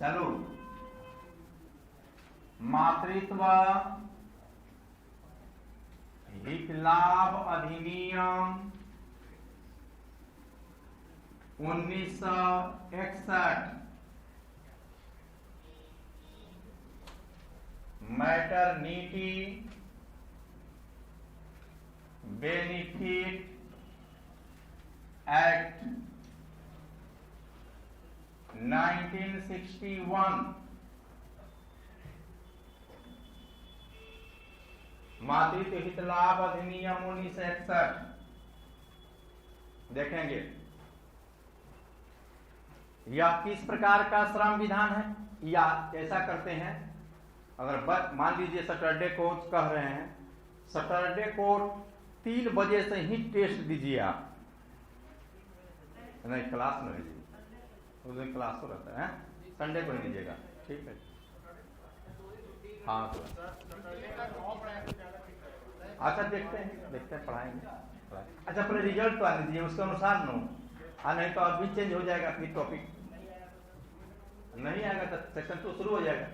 चलो, मातृत्व हित लाभ अधिनियम 1961, मैटरनिटी बेनिफिट एक्ट 1961, मातृत्व हित लाभ अधिनियम 1961 देखेंगे। यह किस प्रकार का श्रम विधान है, या ऐसा करते हैं, अगर मान लीजिए सैटरडे को कह रहे हैं, सैटरडे को 3 बजे से ही टेस्ट दीजिए आप, नहीं क्लास में दीजिए, उस दिन क्लास हो रहता है, संडे को ही दीजिएगा, ठीक है। हाँ तो अच्छा देखते हैं पढ़ाएंगे। अच्छा पहले रिजल्ट तो आने दीजिए, उसके अनुसार नो, नहीं तो अभी चेंज हो जाएगा, फिर टॉपिक नहीं आएगा तो सेक्शन तो शुरू हो जाएगा।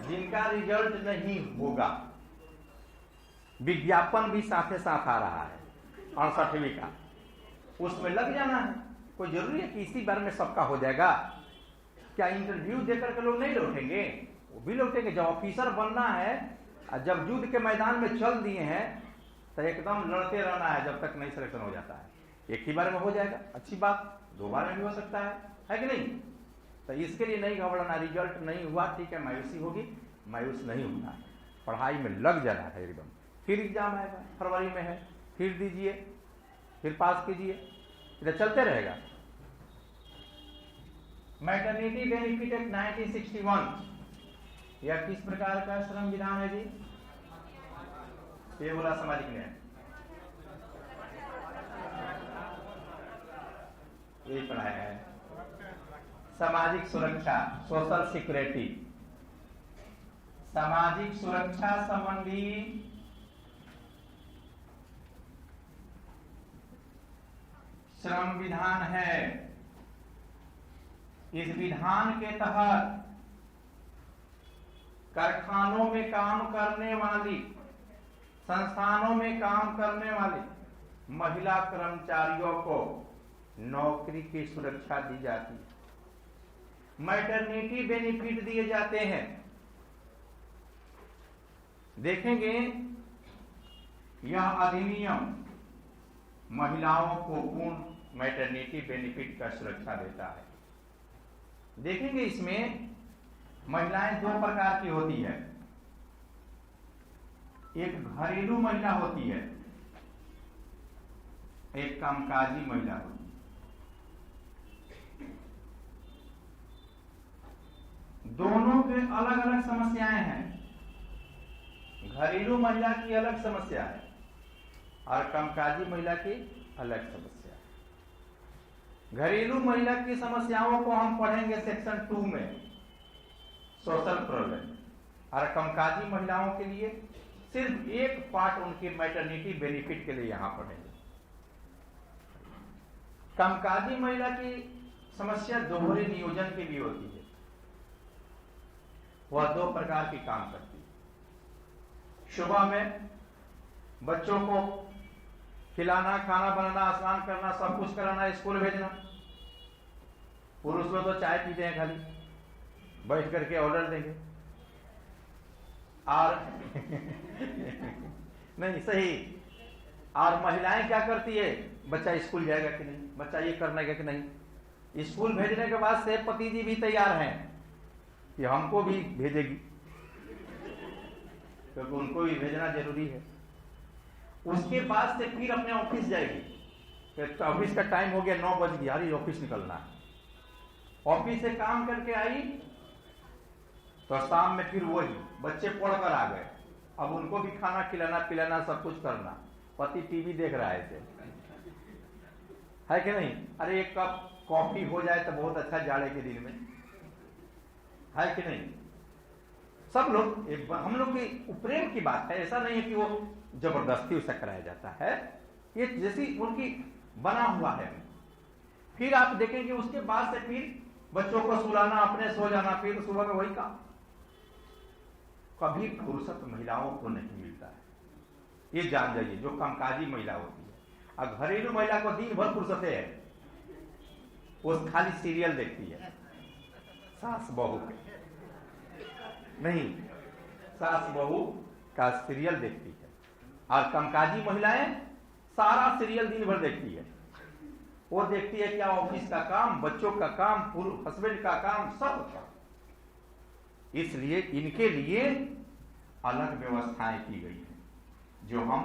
जिनका रिजल्ट नहीं होगा, विज्ञापन भी साथ साथ आ रहा है 68वीं का, उसमें लग जाना है। कोई जरूरी है कि इसी बार में सबका हो जाएगा? क्या इंटरव्यू देकर के लोग नहीं लौटेंगे? वो भी लौटेंगे। जब ऑफिसर बनना है, जब युद्ध के मैदान में चल दिए हैं तो एकदम लड़ते रहना है जब तक नहीं सिलेक्शन हो जाता है। एक ही बार में हो जाएगा, अच्छी बात, 2 बार में भी हो सकता है कि नहीं? तो इसके लिए नहीं घबराना। रिजल्ट नहीं हुआ ठीक है, मायूसी होगी, मायूस नहीं होना है, पढ़ाई में लग जाना है एकदम। फिर एग्जाम आएगा, फरवरी में है, फिर दीजिए, फिर पास कीजिए, इधर चलते रहेगा। मैटरनिटी बेनिफिट एक्ट 1961, यह किस प्रकार का श्रम विधान है जी? ये बोला सामाजिक न्याय, यही पढ़ाया है। सामाजिक सुरक्षा, सोशल सिक्योरिटी, सामाजिक सुरक्षा संबंधी श्रम विधान है। इस विधान के तहत कारखानों में काम करने वाली, संस्थानों में काम करने वाली महिला कर्मचारियों को नौकरी की सुरक्षा दी जाती है, मैटरनिटी बेनिफिट दिए जाते हैं। देखेंगे यह अधिनियम महिलाओं को पूर्ण मैटरनिटी बेनिफिट का सुरक्षा देता है। देखेंगे इसमें महिलाएं 2 प्रकार की होती है। एक घरेलू महिला होती है, एक कामकाजी महिला होती है। दोनों के अलग अलग समस्याएं हैं। घरेलू महिला की अलग समस्या है और कामकाजी महिला की अलग समस्या है। घरेलू महिला की समस्याओं को हम पढ़ेंगे सेक्शन 2 में, सोशल प्रॉब्लम, और कामकाजी महिलाओं के लिए सिर्फ एक पार्ट उनकी मैटरनिटी बेनिफिट के लिए यहां पढ़ेंगे। कामकाजी महिला की समस्या दोहरे नियोजन की भी होती है। वह 2 प्रकार की काम करती है। सुबह में बच्चों को खिलाना, खाना बनाना, स्नान करना, सब कुछ कराना, स्कूल भेजना। पुरुष लोग तो चाय पीते हैं, खाली बैठ करके ऑर्डर देंगे और नहीं सही। और महिलाएं क्या करती है, बच्चा स्कूल जाएगा कि नहीं, बच्चा ये करने का कि नहीं। स्कूल भेजने के बाद से पति जी भी तैयार हैं कि हमको भी भेजेगी, क्योंकि उनको भी भेजना जरूरी है। उसके बाद से फिर अपने ऑफिस जाएगी। तो ऑफिस का टाइम हो गया, 9 बज गया, अरे ऑफिस निकलना है। ऑफिस से काम करके आई तो शाम में फिर वही बच्चे पढ़कर आ गए, अब उनको भी खाना खिलाना पिलाना सब कुछ करना। पति टीवी देख रहा है कि नहीं? अरे एक कप कॉफी हो जाए तो बहुत अच्छा, जाड़े के दिन में, है कि नहीं? सब लोग, हम लोग की प्रेम की बात है, ऐसा नहीं है कि वो जबरदस्ती उसे कराया जाता है। ये जैसी उनकी बना हुआ है। फिर आप देखेंगे उसके बाद से फिर बच्चों को सुलाना, अपने सो जाना, फिर सुबह में वही काम। कभी फुर्सत महिलाओं को नहीं मिलता है, ये जान जाइए, जो कामकाजी महिला होती है। और घरेलू महिला को दिन भर फुर्सत है, वो खाली सीरियल देखती है, सास बहू के नहीं, सास बहू का सीरियल देखती है। और कामकाजी महिलाएं सारा सीरियल दिन भर देखती है। वो देखती है क्या, ऑफिस का काम, बच्चों का काम, हस्बैंड का काम, सब का। इसलिए इनके लिए अलग व्यवस्थाएं की गई है, जो हम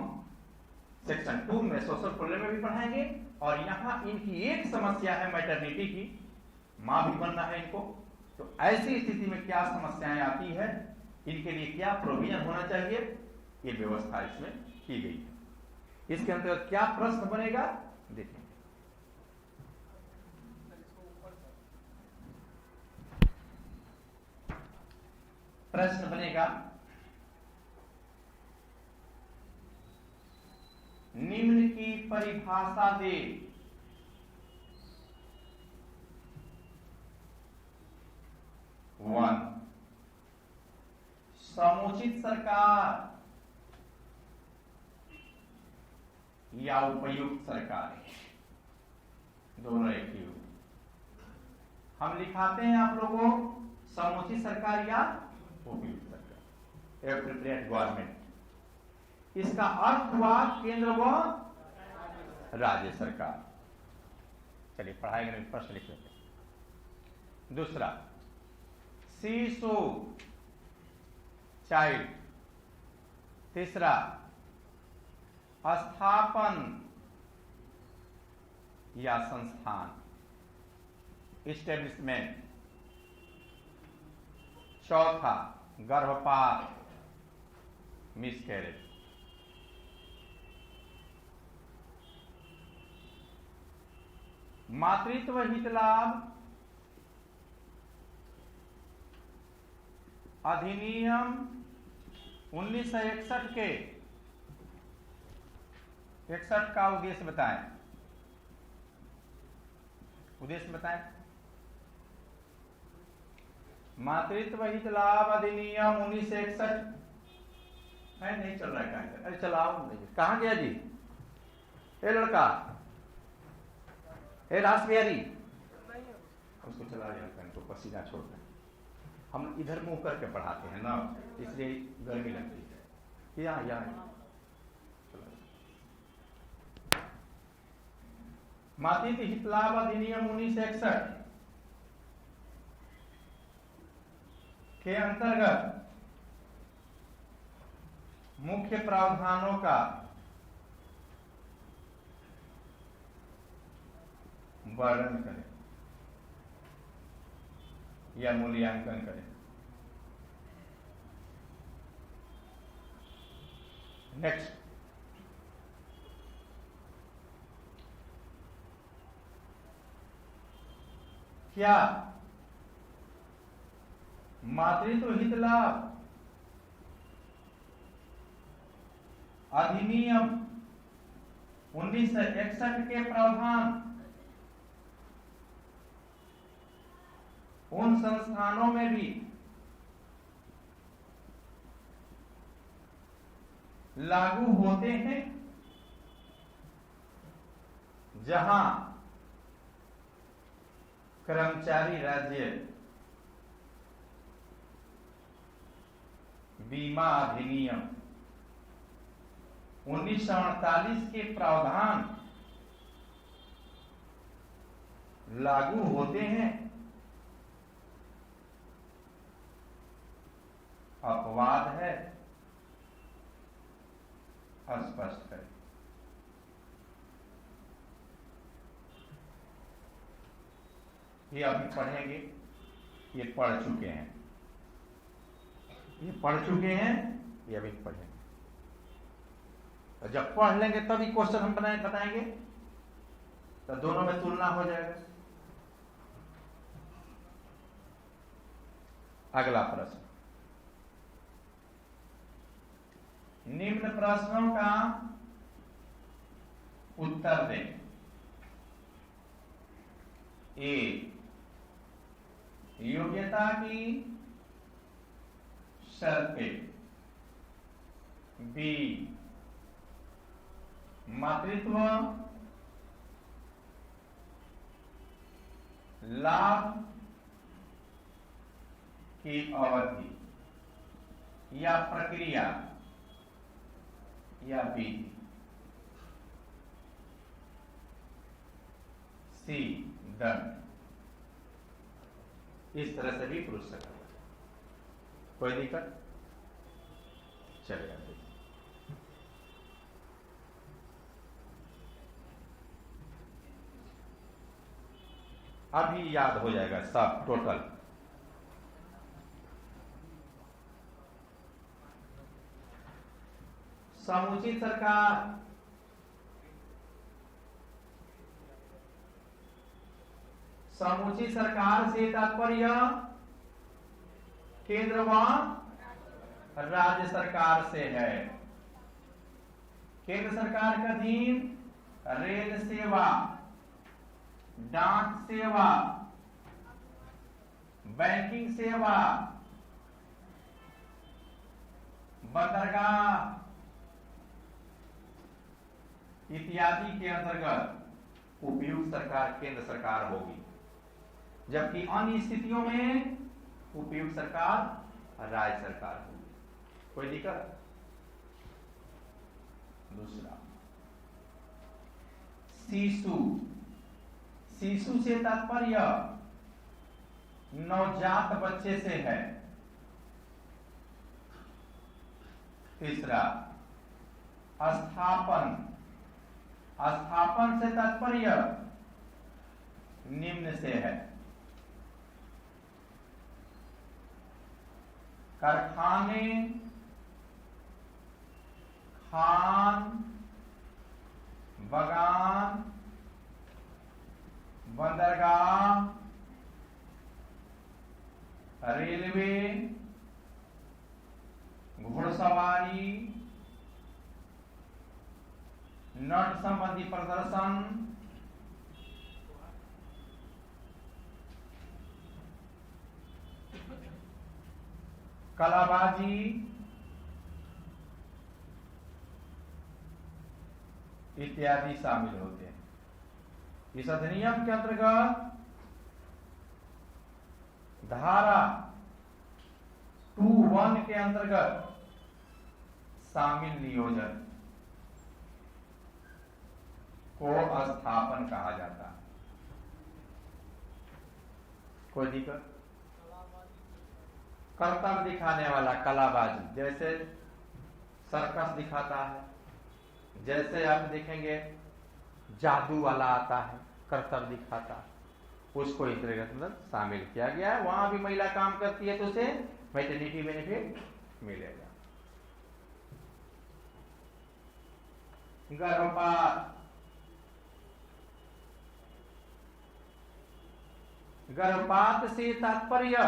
सेक्शन 2 में सोशल प्रॉब्लम में भी पढ़ाएंगे। और यहाँ इनकी एक समस्या है मैटरनिटी की, मां भी बनना है इनको। तो ऐसी स्थिति में क्या समस्याएं आती है, इनके लिए क्या प्रोविजन होना चाहिए, ये व्यवस्था इसमें की गई है। इसके अंतर्गत क्या प्रश्न बनेगा देखें। प्रश्न बनेगा, निम्न की परिभाषा दे। वन, समुचित सरकार या उपयुक्त सरकार, दोनों एक ही हो। हम लिखाते हैं आप लोगों, समुचित सरकार या उपयुक्त सरकार, एप्रोप्रिएट गवर्नमेंट। इसका अर्थ हुआ केंद्र व राज्य सरकार। चलिए पढ़ाएंगे, प्रश्न लिख लेते हैं। दूसरा, शिशु चाइल्ड। तीसरा, स्थापन या संस्थान, इस्टेब्लिशमेंट। चौथा, गर्भपात, मिसकैरेज। मातृत्व हित लाभ अधिनियम 1961 के 61 का उद्देश्य बताएं, उद्देश्य बताएं। मातृत्व हित लाभ अधिनियम 1961 है, नहीं चल रहा है कहां? अरे चलाओ, कहां गया जी? ए लड़का, ए रास बिहारी, उसको चला जाए, तो पसीना छोड़ता है। हम इधर मुंह करके पढ़ाते हैं ना, इसलिए गर्मी लगती है। या मातृत्व हित लाभ अधिनियम 1961 के अंतर्गत मुख्य प्रावधानों का वर्णन करें या मूल्यांकन करें। नेक्स्ट, क्या मातृत्व हित लाभ अधिनियम 1961 के प्रावधान उन संस्थानों में भी लागू होते हैं जहां कर्मचारी राज्य बीमा अधिनियम 1948 के प्रावधान लागू होते हैं। अपवाद है, अस्पष्ट है। ये अभी पढ़ेंगे, ये पढ़ चुके हैं, ये पढ़ चुके हैं, ये अभी पढ़ेंगे। तो जब पढ़ लेंगे तभी क्वेश्चन हम बताएंगे, तो दोनों में तुलना हो जाएगा। अगला प्रश्न, निम्न प्रश्नों का उत्तर दें। ए, योग्यता की शर्तें, बी, मातृत्व लाभ की अवधि या प्रक्रिया या विधि, सी, दंड। इस तरह से भी पूछ सकता है, कोई दिक्कत? चलेगा। अभी याद हो जाएगा सब टोटल। समुचित सरकार, समुचित सरकार से तात्पर्य केंद्र व राज्य सरकार से है। केंद्र सरकार के अधीन रेल सेवा, डाक सेवा, बैंकिंग सेवा, बंदरगाह इत्यादि के अंतर्गत उपयुक्त सरकार केंद्र सरकार होगी, जबकि अन्य स्थितियों में उपयुक्त सरकार राज्य सरकार होगी। कोई दिक्कत? दूसरा, शिशु, शिशु से तात्पर्य नवजात बच्चे से है। तीसरा, स्थापन, स्थापन से तात्पर्य निम्न से है। कारखाने, खान, बगान, बंदरगाह, रेलवे, घुड़सवारी, नट संबंधी प्रदर्शन, कलाबाजी इत्यादि शामिल होते हैं। इस अधिनियम के अंतर्गत धारा 2(1) के अंतर्गत शामिल नियोजन को स्थापन कहा जाता है। कोई दिक्कत? कर्तव्य दिखाने वाला कलाबाजी, जैसे सर्कस दिखाता है, जैसे आप देखेंगे जादू वाला आता है, कर्तव्य दिखाता है, उसको इस तरह के शामिल किया गया है। वहां भी महिला काम करती है तो उसे मैटरनिटी बेनिफिट मिलेगा। गर्भपात, गर्भपात से तात्पर्य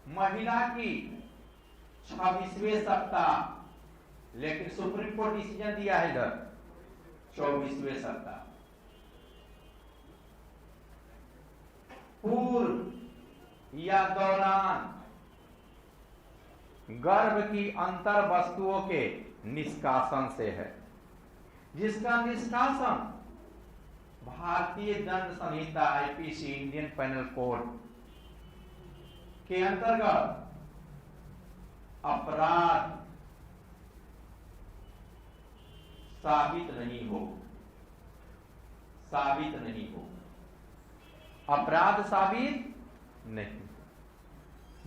महिला की 26वें सप्ताह, लेकिन सुप्रीम कोर्ट डिसीजन दिया है इधर 24वें सप्ताह। पूर्व या दौरान गर्भ की अंतर वस्तुओं के निष्कासन से है, जिसका निष्कासन भारतीय दंड संहिता आईपीसी इंडियन पेनल कोड के अंतर्गत अपराध साबित नहीं हो, साबित नहीं हो, अपराध साबित नहीं,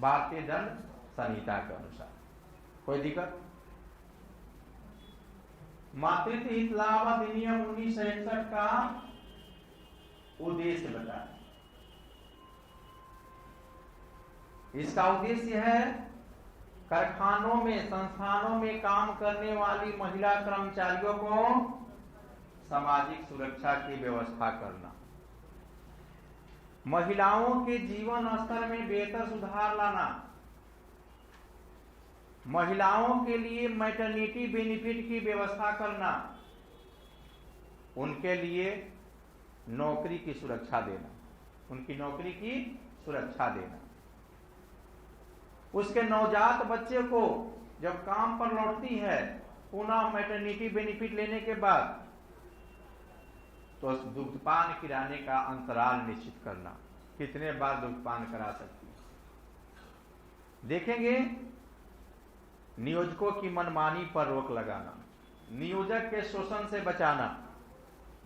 भारतीय दंड संहिता के अनुसार। कोई दिक्कत? मातृत्व हित लाभ अधिनियम 1961 का उद्देश्य बताएं। इसका उद्देश्य है कारखानों में, संस्थानों में काम करने वाली महिला कर्मचारियों को सामाजिक सुरक्षा की व्यवस्था करना, महिलाओं के जीवन स्तर में बेहतर सुधार लाना, महिलाओं के लिए मैटरनिटी बेनिफिट की व्यवस्था करना, उनके लिए नौकरी की सुरक्षा देना, उनकी नौकरी की सुरक्षा देना। उसके नवजात बच्चे को जब काम पर लौटती है पुनः मैटरनिटी बेनिफिट लेने के बाद, तो दुग्धपान कराने का अंतराल निश्चित करना, कितने बार दुग्धपान करा सकती है। देखेंगे नियोजकों की मनमानी पर रोक लगाना, नियोजक के शोषण से बचाना,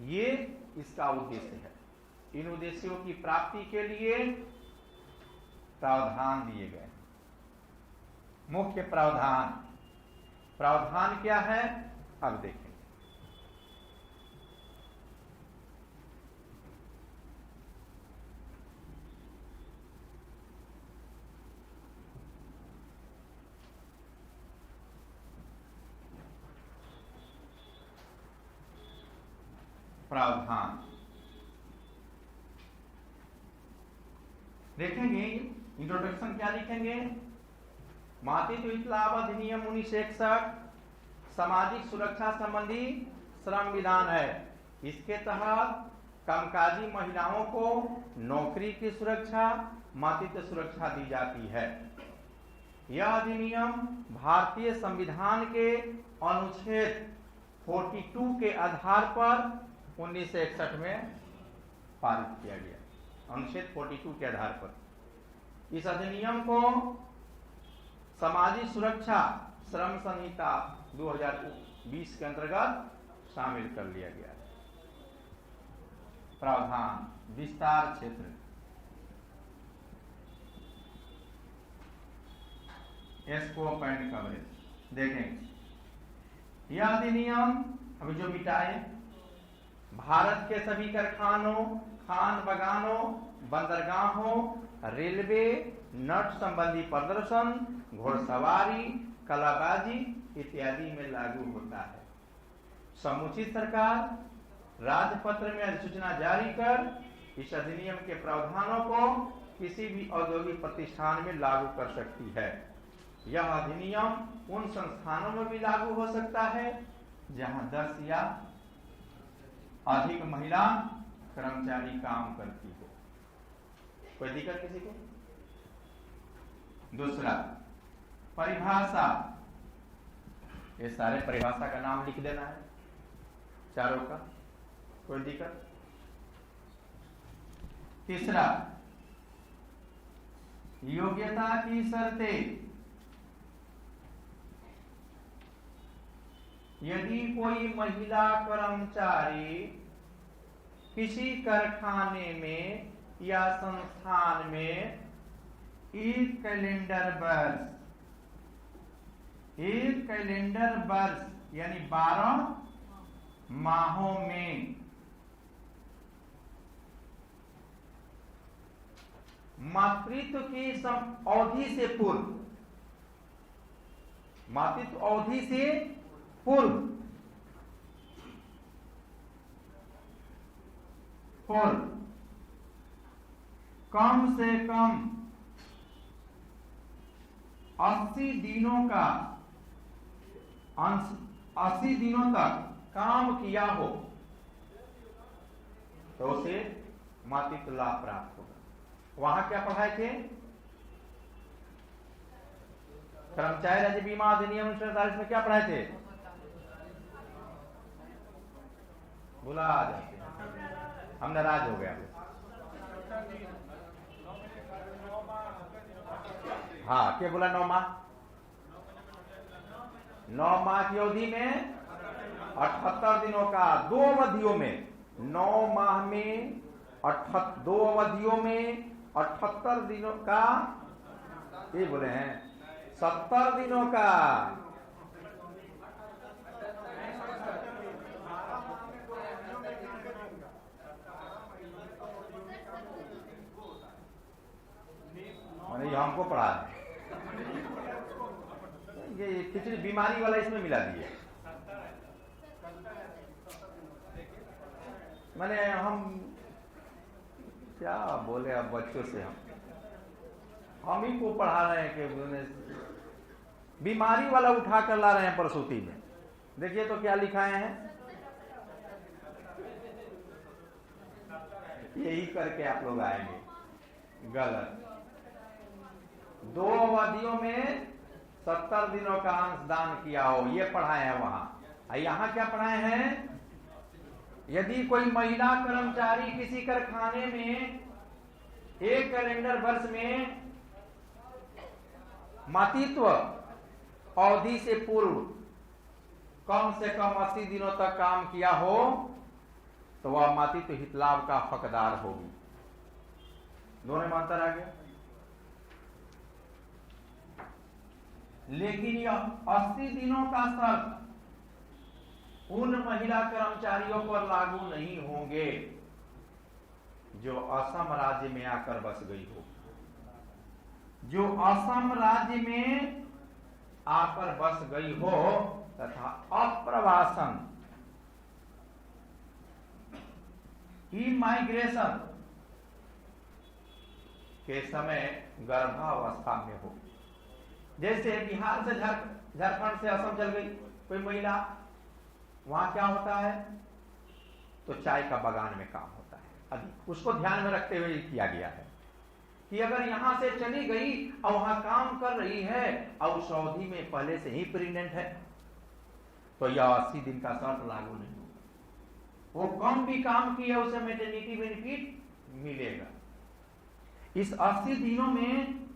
ये इसका उद्देश्य है। इन उद्देश्यों की प्राप्ति के लिए प्रावधान दिए गए। मुख्य प्रावधान क्या है, अब देखें। प्रावधान देखेंगे, इंट्रोडक्शन क्या लिखेंगे। मातृत्व लाभ अधिनियम 1961 सामाजिक सुरक्षा संबंधी श्रम विधान है। इसके तहत कामकाजी महिलाओं को नौकरी की सुरक्षा, मातृत्व सुरक्षा दी जाती है। यह अधिनियम भारतीय संविधान के अनुच्छेद 42 के आधार पर 1961 में पारित किया गया। अनुच्छेद 42 के आधार पर इस अधिनियम को सामाजिक सुरक्षा श्रम संहिता 2020 के अंतर्गत शामिल कर लिया गया है। प्रावधान, विस्तार क्षेत्र, स्कोप एंड कवरेज देखेंगे। यह अधिनियम अभी जो बिटाए, भारत के सभी कारखानों, खान बगानों, बंदरगाहों, रेलवे, नट संबंधी प्रदर्शन, घोड़सवारी, कलाबाजी इत्यादि में लागू होता है। समुचित सरकार राजपत्र में अधिसूचना जारी कर इस अधिनियम के प्रावधानों को किसी भी औद्योगिक प्रतिष्ठान में लागू कर सकती है। यह अधिनियम उन संस्थानों में भी लागू हो सकता है जहां 10 या अधिक महिला कर्मचारी काम करती हो। कोई दिक्कत किसी को? दूसरा, परिभाषा, ये सारे परिभाषा का नाम लिख देना है चारों का, कोई दिक्कत? तीसरा, योग्यता की शर्तें। यदि कोई महिला कर्मचारी किसी कारखाने में या संस्थान में एक कैलेंडर वर्ष यानी 12 माहों में मातृत्व की अवधि से पूर्व, मातृत्व अवधि से पूर्व कम से कम 80 दिनों का 80 दिनों तक काम किया हो तो उसे मातृत्व लाभ प्राप्त होगा। वहां क्या पढ़ाए थे? कर्मचारी राज्य बीमा अधिनियम 1947 में क्या पढ़ाए थे? भुला जाते हैं, हम नाराज हो गया। हाँ, क्या बोला? 9 माह, 9 माह की अवधि में 78 दिनों का, 2 अवधियों में, 9 माह में 2 अवधियों में 78 दिनों का, ये बोले हैं 70 दिनों का। मैंने हमको पढ़ा है, ये खिचड़ी बीमारी वाला इसमें मिला दिए। मैंने हम क्या बोले अब बच्चों से, हम ही को पढ़ा रहे हैं कि बीमारी वाला उठा कर ला रहे हैं प्रसूति में। देखिए तो क्या लिखाए हैं, यही करके आप लोग आएंगे, गलत। 2 अवधियों में 70 दिनों का अंशदान किया हो, ये पढ़ाए हैं वहां। यहां क्या पढ़ाए हैं? यदि कोई महिला कर्मचारी किसी कारखाने में 1 कैलेंडर वर्ष में मातृत्व अवधि से पूर्व कम से कम 80 दिनों तक काम किया हो तो वह मातृत्व हित लाभ का हकदार होगी। दोनों में अंतर आ गया। लेकिन यह 80 दिनों का शर्त उन महिला कर्मचारियों पर लागू नहीं होंगे जो असम राज्य में आकर बस गई हो। जो असम राज्य में आकर बस गई हो तथा अप्रवासन इमाइग्रेशन के समय गर्भावस्था में हो। जैसे बिहार से झारखंड से असम चल गई कोई महिला, वहां क्या होता है? तो चाय का बागान में काम होता है अधिक। उसको ध्यान में रखते हुए किया गया है कि अगर यहां से चली गई और वहां काम कर रही है और उस अवधि में पहले से ही प्रेग्नेंट है तो यह 80 दिन का शर्त लागू नहीं होगा। वो कम भी काम किया उसे मैटरनिटी बेनिफिट मिलेगा। इस 80 दिनों में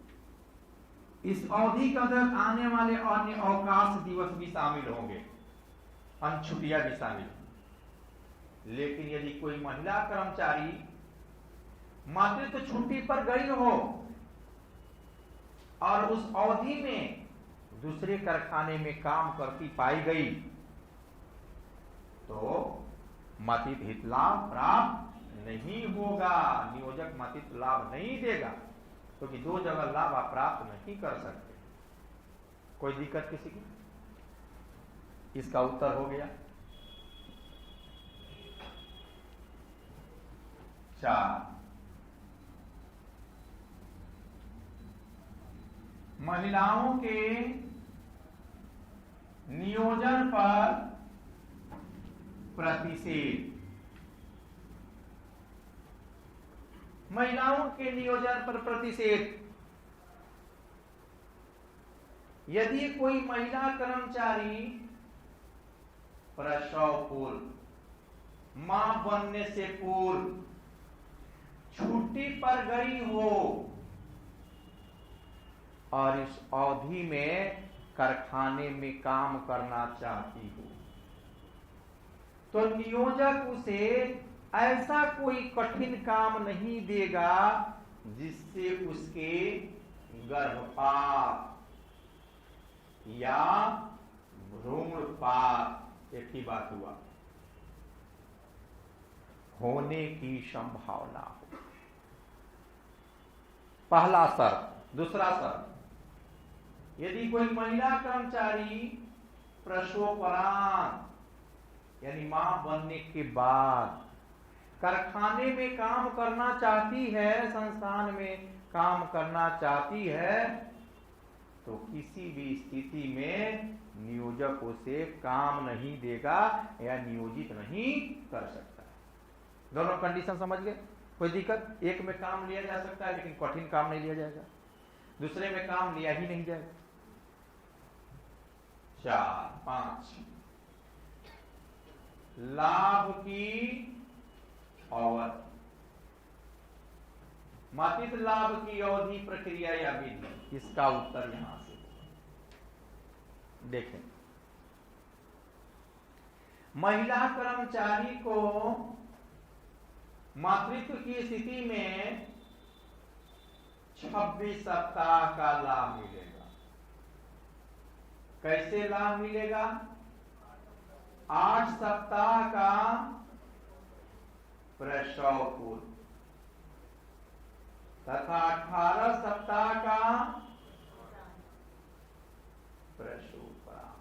इस अवधि के अंदर आने वाले अन्य अवकाश दिवस भी शामिल होंगे, अन्य छुट्टियां भी शामिल होंगी। लेकिन यदि कोई महिला कर्मचारी मातृत्व छुट्टी पर गई हो और उस अवधि में दूसरे कारखाने में काम करती पाई गई तो मातृत्व हित लाभ प्राप्त नहीं होगा। नियोजक मातृत्व लाभ नहीं देगा क्योंकि 2 जगह लाभ आप प्राप्त नहीं कर सकते। कोई दिक्कत किसी की? इसका उत्तर हो गया 4। महिलाओं के नियोजन पर प्रतिषेध। महिलाओं के नियोजन पर प्रतिषेध। यदि कोई महिला कर्मचारी प्रसव पूर्व, मां बनने से पूर्व छुट्टी पर गई हो और इस अवधि में कारखाने में काम करना चाहती हो तो नियोजक उसे ऐसा कोई कठिन काम नहीं देगा जिससे उसके गर्भपात या भ्रूणपात, एक ही बात हुआ, होने की संभावना हो। पहला शर्त। दूसरा शर्त, यदि कोई महिला कर्मचारी प्रसवोपरांत यानी मां बनने के बाद कारखाने में काम करना चाहती है, संस्थान में काम करना चाहती है तो किसी भी स्थिति में नियोजक उसे काम नहीं देगा या नियोजित नहीं कर सकता। दोनों कंडीशन समझ गए? कोई दिक्कत? एक में काम लिया जा सकता है लेकिन कठिन काम नहीं लिया जाएगा, दूसरे में काम लिया ही नहीं जाएगा। 4, 5 लाभ की अवधि। मातृत्व लाभ की अवधि, प्रक्रिया या विधि, इसका उत्तर यहां से होगा। देखें, महिला कर्मचारी को मातृत्व की स्थिति में 26 सप्ताह का लाभ मिलेगा। कैसे लाभ मिलेगा? 8 सप्ताह का प्रसव पूर्व तथा 18 सप्ताह का प्रसूपरांत।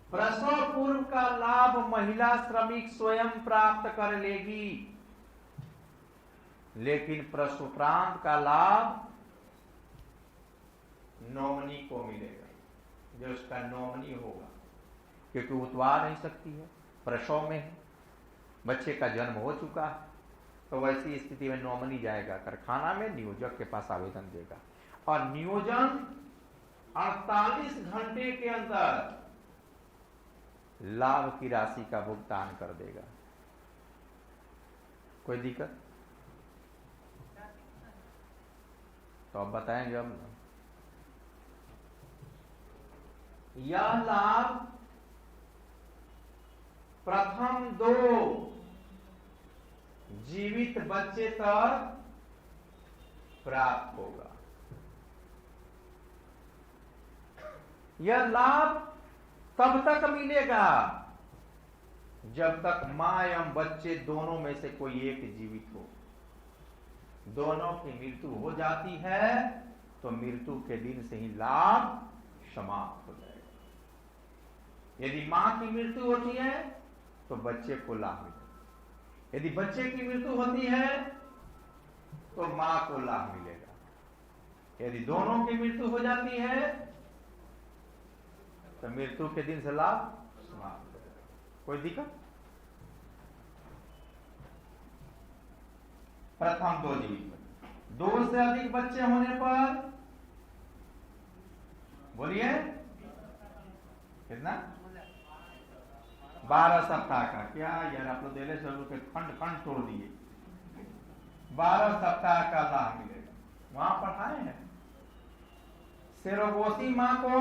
प्रसव पूर्व का लाभ महिला श्रमिक स्वयं प्राप्त कर लेगी, लेकिन प्रसूपरांत का लाभ नॉमिनी को मिलेगा, जो उसका नॉमिनी होगा। क्योंकि वो तो आ नहीं सकती है, प्रसव में है, बच्चे का जन्म हो चुका है, तो वैसी स्थिति में नॉमिनी जाएगा कारखाना में, नियोजक के पास आवेदन देगा और नियोजन 48 घंटे के अंदर लाभ की राशि का भुगतान कर देगा। कोई दिक्कत? तो अब बताएंगे हम। यह लाभ प्रथम 2 जीवित बच्चे तक प्राप्त होगा। यह लाभ तब तक मिलेगा जब तक मां एवं बच्चे दोनों में से कोई एक जीवित हो। दोनों की मृत्यु हो जाती है तो मृत्यु के दिन से ही लाभ समाप्त हो जाएगा। यदि मां की मृत्यु होती है तो बच्चे को लाभ मिलेगा, यदि बच्चे की मृत्यु होती है तो मां को लाभ मिलेगा, यदि दोनों की मृत्यु हो जाती है तो मृत्यु के दिन से लाभ समाप्त हो जाएगा। कोई दिक्कत? प्रथम 2 जीवित, 2 से अधिक बच्चे होने पर, बोलिए कितना? 12 सप्ताह का। क्या यार आप लोग देले चलो के खंड तोड़ दिए। 12 सप्ताह का लाभ मिलेगा। वहां पढ़ाए हैं सेरोगोसी मां को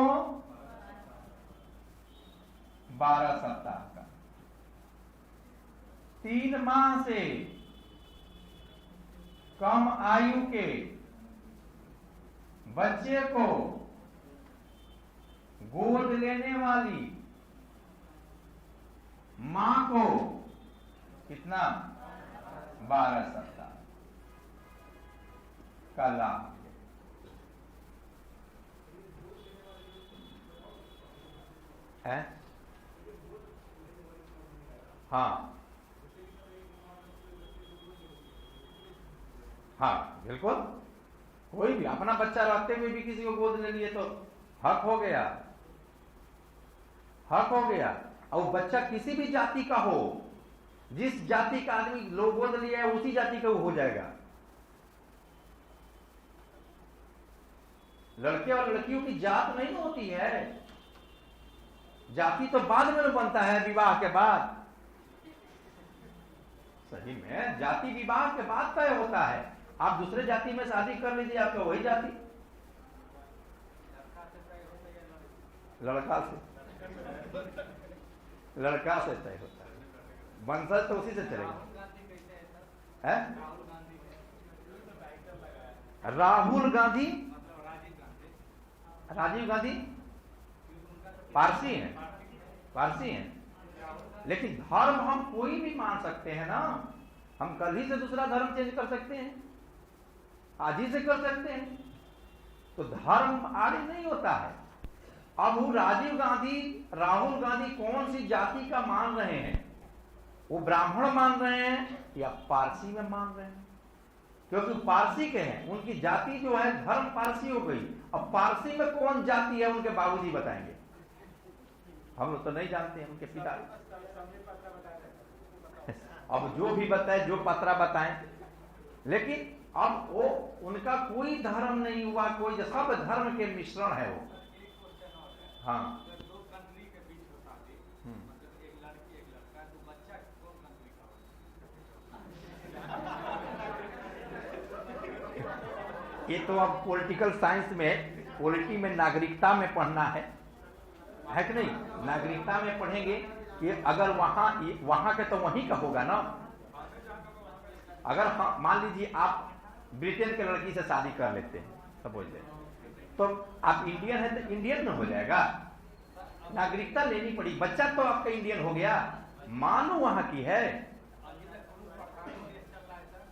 12 सप्ताह का। 3 माह से कम आयु के बच्चे को गोद लेने वाली मां को कितना? 12 सप्ताह का लाभ है। हाँ हाँ बिल्कुल, कोई भी अपना बच्चा रहते हुए भी किसी को गोद ले लिए तो हक हो गया, हक हो गया। और बच्चा किसी भी जाति का हो, जिस जाति का आदमी लोग गोद लिया है उसी जाति का वो हो जाएगा। लड़के और लड़कियों की जात नहीं होती है, जाति तो बाद में बनता है, विवाह के बाद। सही में जाति विवाह के बाद तय होता है। आप दूसरे जाति में शादी कर लीजिए, आपका वही जाति। लड़का से तय होता है, वंशज तो उसी से चलेगा। है राहुल गांधी, राजीव गांधी पारसी हैं, पारसी हैं, लेकिन धर्म हम कोई भी मान सकते हैं ना। हम कल ही से दूसरा धर्म चेंज कर सकते हैं, आज ही से कर सकते हैं। तो धर्म आदि नहीं होता है। अब वो राजीव गांधी, राहुल गांधी कौन सी जाति का मान रहे हैं? वो ब्राह्मण मान रहे हैं या पारसी में मान रहे हैं? क्योंकि पारसी के हैं, उनकी जाति जो है धर्म पारसी हो गई। अब पारसी में कौन जाति है उनके बाबूजी बताएंगे, हम लोग तो नहीं जानते हैं, उनके पिता। अब जो भी बताए, जो पत्रा बताएं, लेकिन अब वो उनका कोई धर्म नहीं हुआ, कोई सब धर्म के मिश्रण है वो। हाँ ये तो अब पॉलिटिकल साइंस में, पॉलिटी में नागरिकता में पढ़ना है कि नहीं? नागरिकता में पढ़ेंगे कि अगर वहां के तो वहीं का होगा ना। अगर मान लीजिए आप ब्रिटेन के लड़की से शादी कर लेते हैं, समझ लें, तो आप इंडियन है तो इंडियन में हो जाएगा, नागरिकता लेनी पड़ी। बच्चा तो आपका इंडियन हो गया, मानो वहां की है।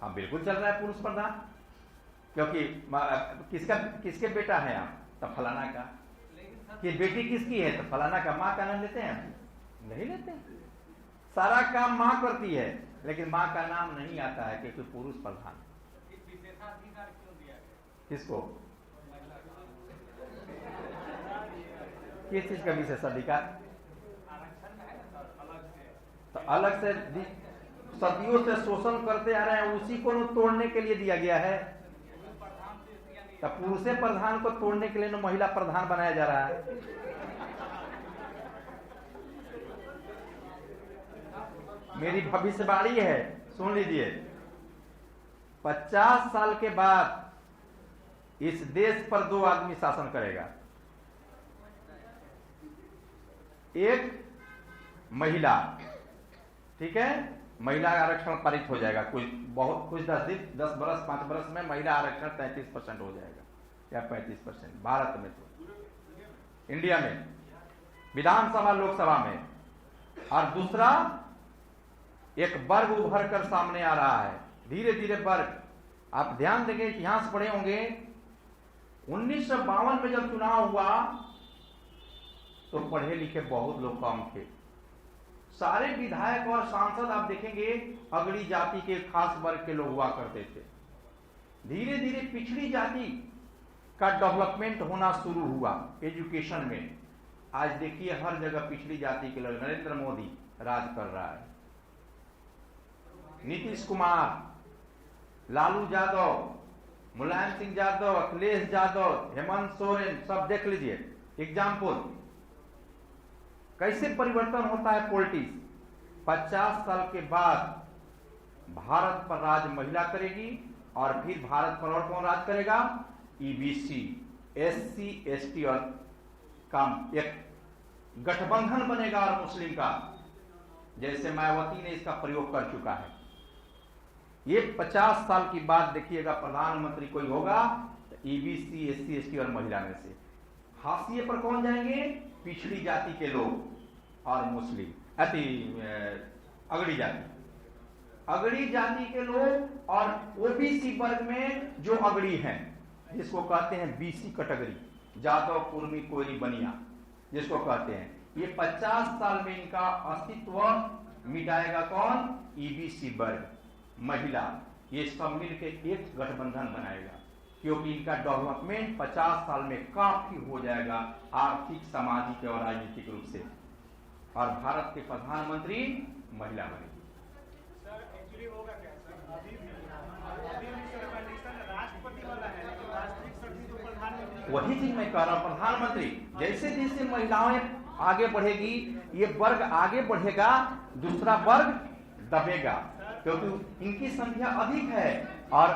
हाँ बिल्कुल चल रहा है पुरुष प्रधान, क्योंकि किसके बेटा है आप? तो फलाना का। कि बेटी किसकी है? तो फलाना का। माँ का नाम लेते हैं? नहीं लेते। सारा काम माँ करती है, लेकिन माँ का नाम नहीं आता है क्योंकि पुरुष प्रधान। किसको? किस चीज का विशेषाधिकार? तो अलग से सदियों से शोषण करते आ रहे हैं, उसी को तोड़ने के लिए दिया गया है। तो पुरुष प्रधान को तोड़ने के लिए महिला प्रधान बनाया जा रहा है। मेरी भविष्यवाणी है, सुन लीजिए। 50 साल के बाद इस देश पर 2 आदमी शासन करेगा। एक महिला, ठीक है, महिला आरक्षण पारित हो जाएगा। कुछ 10 बरस 5 बरस में महिला आरक्षण 33% हो जाएगा या 35% भारत में, तो इंडिया में विधानसभा लोकसभा में। और दूसरा एक वर्ग उभर कर सामने आ रहा है, धीरे धीरे वर्ग। आप ध्यान देंगे, इतिहास पढ़े होंगे, 1952 में जब चुनाव हुआ तो पढ़े लिखे बहुत लोग कम थे। सारे विधायक और सांसद आप देखेंगे अगड़ी जाति के खास वर्ग के लोग हुआ करते थे। धीरे धीरे पिछड़ी जाति का डेवलपमेंट होना शुरू हुआ एजुकेशन में। आज देखिए हर जगह पिछड़ी जाति के लोग, नरेंद्र मोदी राज कर रहा है, नीतीश कुमार, लालू यादव, मुलायम सिंह यादव, अखिलेश यादव, हेमंत सोरेन, सब देख लीजिए एग्जाम्पल। कैसे परिवर्तन होता है पॉलिटिक्स। 50 साल के बाद भारत पर राज महिला करेगी और फिर भारत पर और कौन राज करेगा? ईबीसी, एससी, एसटी और का एक गठबंधन बनेगा और मुस्लिम का, जैसे मायावती ने इसका प्रयोग कर चुका है। ये 50 साल की बात देखिएगा, प्रधानमंत्री कोई होगा तो ईबीसी, एससी, एसटी और महिला में से हाशिए पर कौन जाएंगे? पिछड़ी जाति के लोग और मुस्लिम, अगड़ी जाति, अगड़ी जाति के लोग और ओबीसी वर्ग में जो अगड़ी हैं, जिसको कहते हैं बीसी कैटेगरी, जादव, कुर्मी, कोयरी, बनिया जिसको कहते हैं, ये 50 साल में इनका अस्तित्व मिटाएगा कौन? ईबीसी वर्ग, महिला, ये सब मिलकर एक गठबंधन बनाएगा, क्योंकि इनका डेवलपमेंट 50 साल में काफी हो जाएगा आर्थिक, सामाजिक और राजनीतिक रूप से, और भारत के प्रधानमंत्री महिला बनेगी। सर एक्चुअली होगा क्या सर? अभी राष्ट्रपति वाला है, लेकिन राष्ट्रीय शक्ति तो प्रधानमंत्री। वही चीज मैं कह रहा हूं, प्रधानमंत्री। जैसे जैसे महिलाएं आगे बढ़ेगी, ये वर्ग आगे बढ़ेगा, दूसरा वर्ग दबेगा, क्योंकि इनकी संख्या अधिक है और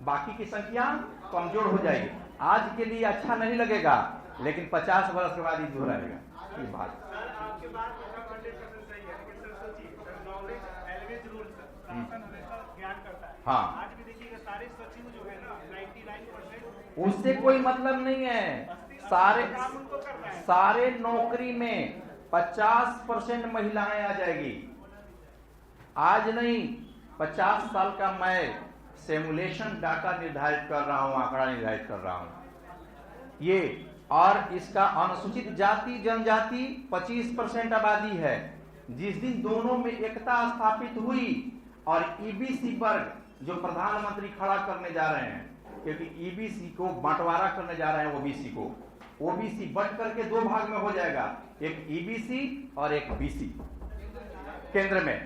बाकी की संख्या कमजोर हो जाएगी। आज के लिए अच्छा नहीं लगेगा, लेकिन 50 वर्ष के बाद ये दूर रहेगा। ये बात सर आपके बात 100% सही है, लेकिन सर सोचिए, sir knowledge always rule, sir शासन हमेशा ज्ञान करता है। हाँ, आज भी देखिएगा सारे सचिव जो है ना 99% उससे कोई मतलब नहीं है। सारे नौकरी में 50% महिलाएं आ जाएगी। आज नहीं, 50 साल का मैं सिमुलेशन डाटा निर्धारित कर रहा हूं, आंकड़ा निर्धारित कर रहा हूं ये। और इसका अनुसूचित जाति जनजाति 25% आबादी है। जिस दिन दोनों में एकता स्थापित हुई और ईबीसी वर्ग जो प्रधानमंत्री खड़ा करने जा रहे हैं, क्योंकि ईबीसी को बंटवारा करने जा रहे हैं ओबीसी को, ओबीसी बंट करके 2 भाग में हो जाएगा, एक ईबीसी और एक बीसी केंद्र में।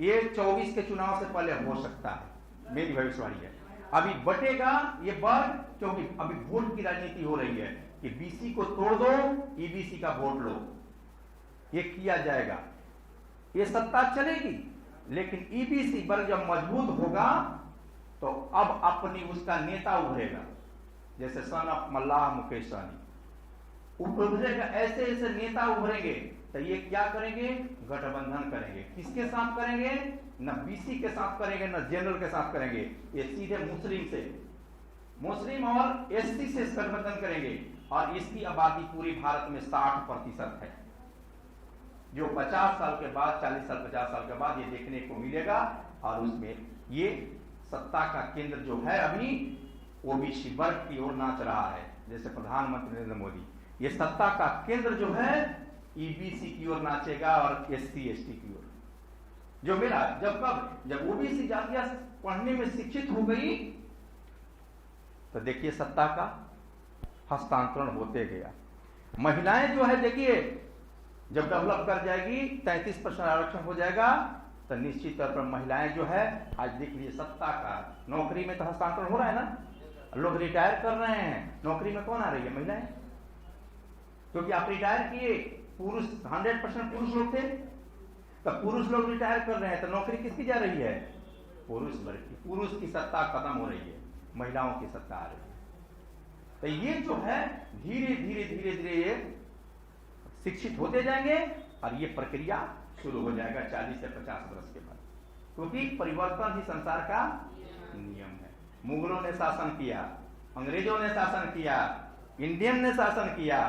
ये 24 के चुनाव से पहले हो सकता है, मेरी भविष्यवाणी है। अभी बटेगा ये वर्ग, क्योंकि अभी वोट की राजनीति हो रही है कि बीसी को तोड़ दो, ईबीसी का वोट लो, ये किया जाएगा, ये सत्ता चलेगी। लेकिन ईबीसी वर्ग जब मजबूत होगा तो अब अपनी उसका नेता उभरेगा, जैसे सन ऑफ मल्लाह मुकेश सहनी उभरेगा। ऐसे ऐसे नेता उभरेंगे तो ये क्या करेंगे? गठबंधन करेंगे। किसके साथ करेंगे? न बीसी के साथ करेंगे, न जनरल के साथ करेंगे, ये सीधे मुस्लिम से, मुस्लिम और एससी से गठबंधन करेंगे। और इसकी आबादी पूरी भारत में 60% है, जो 50 साल के बाद, 40 साल 50 साल के बाद ये देखने को मिलेगा। और उसमें ये सत्ता का केंद्र जो है अभी ओबीसी वर्ग की ओर नाच रहा है, जैसे प्रधानमंत्री नरेंद्र मोदी। ये सत्ता का केंद्र जो है ईबीसी की ओर नाचेगा और एससी एसटी की ओर। जो मेरा जब ओबीसी जातियां पढ़ने में शिक्षित हो गई तो देखिए सत्ता का हस्तांतरण होते गया। महिलाएं जो है देखिए, जब डेवलप कर जाएगी 33% आरक्षण हो जाएगा तो निश्चित तौर पर महिलाएं जो है, आज देख लीजिए सत्ता का नौकरी में तो हस्तांतरण हो रहा है ना, लोग रिटायर कर रहे हैं, नौकरी में कौन आ रही है? महिलाएं। क्योंकि आप रिटायर किए, पुरुष 100% पुरुष लोग थे, तो पुरुष लोग रिटायर कर रहे हैं तो नौकरी किसकी जा रही है? पुरुष वर्ग की। पुरुष की सत्ता खत्म हो रही है, महिलाओं की सत्ता आ रही है। तो ये जो है धीरे धीरे धीरे धीरे ये शिक्षित होते जाएंगे और ये प्रक्रिया शुरू हो जाएगा 40 से 50 वर्ष के बाद, क्योंकि परिवर्तन ही संसार का नियम है। मुगलों ने शासन किया, अंग्रेजों ने शासन किया, इंडियन ने शासन किया,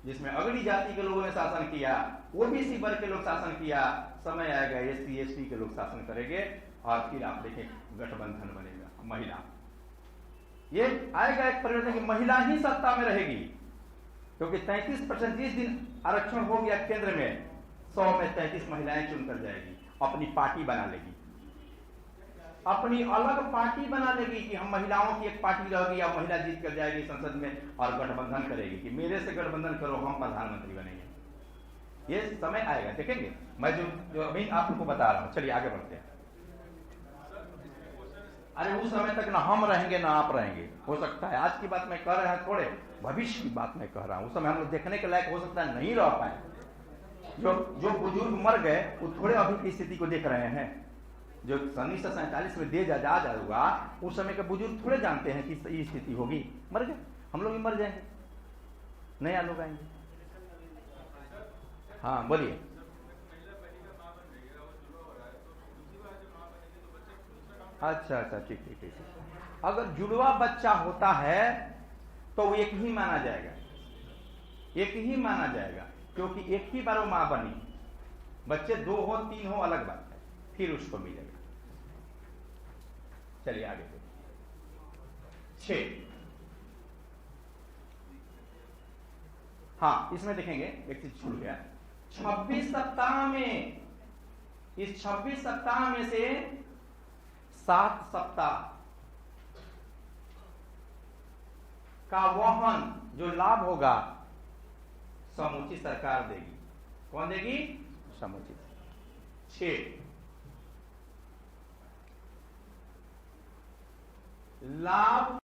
जिसमें अगली जाति के लोगों ने शासन किया, ओबीसी वर्ग के लोग शासन किया। समय आएगा एससी एसटी के लोग शासन करेंगे और फिर आप देखें गठबंधन बनेगा। महिला, ये आएगा एक परिवर्तन की महिला ही सत्ता में रहेगी, क्योंकि 33% जिस दिन आरक्षण हो गया केंद्र में, 100 में 33 महिलाएं चुनकर जाएगी, अपनी पार्टी बना लेगी, अपनी अलग पार्टी बना लेगी कि हम महिलाओं की एक पार्टी रहेगी या महिला जीत कर जाएगी संसद में और गठबंधन करेगी कि मेरे से गठबंधन करो, हम प्रधानमंत्री बनेंगे। ये समय आएगा, देखेंगे। मैं जो अभी आप लोगों को बता रहा हूं, चलिए आगे बढ़ते हैं। अरे उस समय तक ना हम रहेंगे ना आप रहेंगे, हो सकता है। आज की बात मैं कह रहा हूं, थोड़े भविष्य की बात मैं कह रहा हूं। उस समय हम लोग देखने के लायक हो सकता है नहीं रह पाए। जो बुजुर्ग मर गए वो थोड़े अभी की स्थिति को देख रहे हैं। जो 1947 में देश आजाद हुआ, उस समय के बुजुर्ग थोड़े जानते हैं कि ये स्थिति होगी। मर गए, हम लोग भी मर जाएंगे, नया लोग आएंगे। हाँ बोलिए। अच्छा अच्छा, ठीक ठीक ठीक। अगर जुड़वा बच्चा होता है तो वो एक ही माना जाएगा, एक ही माना जाएगा, क्योंकि एक ही बार वो मां बनी। बच्चे 2 हो 3 हो अलग बात है, फिर उसको मिलेगा। चलिए आगे 6। हाँ, इसमें देखेंगे एक चीज छूट गया। 26 सप्ताह में, इस 26 सप्ताह में से 7 सप्ताह का वहन जो लाभ होगा समूची सरकार देगी। कौन देगी? समूची। 6 लाभ